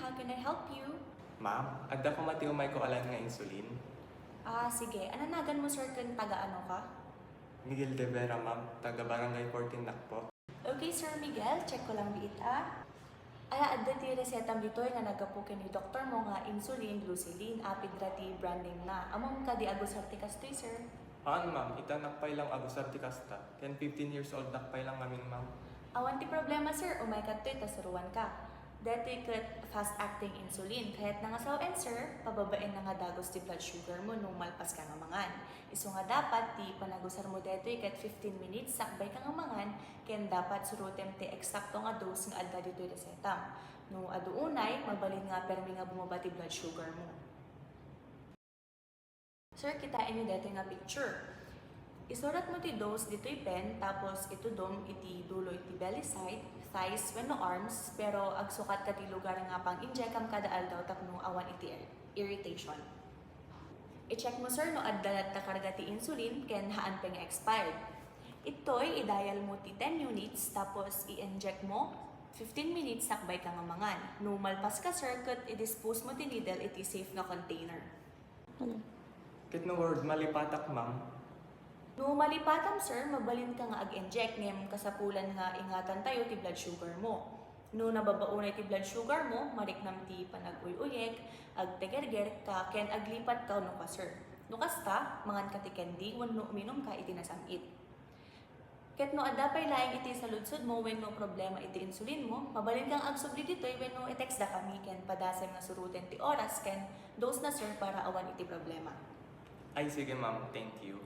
How can I help you? Ma'am, adda ko matiumay ko alam nga insulin. Sige. Ananagan mo, sir, kung taga-ano ka? Miguel de Vera, ma'am. Taga Barangay 14 Nakpo. Okay, Sir Miguel. Check ko lang biit, adda ti resetam ditoy nga nagapukin ni doktor mo nga insulin, gluceline, apidrati, branding na. Among ka di agos artikas to'y, sir. Ma'am, ita nakpay lang agusar ti kasta. 10-15 years old nakpay lang amin, ma'am. Awan ti problema, sir. Umay ka to'y, tasuruan ka. Dati kat fast-acting insulin. Kahit nangasawen, sir, pababain na nga dagos ti blood sugar mo nung malpas ka nga mangan. Iso nga dapat ti panagusar mo dati kat 15 minutes sakbay ka nga mangan, ken dapat surutem ti eksakto nga dose nga adda dito'y resetam. No aduunay, mabalin nga permi nga bumaba ti blood sugar mo. Sir, kitain niyo dati nga picture. Isurat mo ti dose dito'y pen, tapos itudom iti dulo iti belly side, thighs, wenno arms, pero agsukat ka ti lugar nga pang injectam kada aldaw tapno awan iti irritation. I-check mo, sir, no addalat ta karga ti insulin ken haan pa nga expired. Ito'y i-dial mo ti 10 units tapos i-inject mo 15 minutes sakbay ka nga mangan. No malpas ka, sir, ket i-dispose mo ti needle iti safe nga container. Kit no word malipatak, ma'am. No malipatam, sir, mabalin ka nga ag-inject ngem kasapulan nga ingatan tayo ti blood sugar mo. No nababaunay ti blood sugar mo, mariknam ti panag-uyuyek, agtegerger ka, ken aglipat ka no ka, sir. No kasta, mangan ka ti candy, wenno uminom ka iti nasamit. Ket no adda pay laing iti sa ludsod mo wenno problema iti insulin mo, mabalin kang agsubli ditoy wenno i-text da kami ken padasem nga suruten ti oras ken dose na, sir, para awan iti problema. Ay, sige, ma'am. Thank you.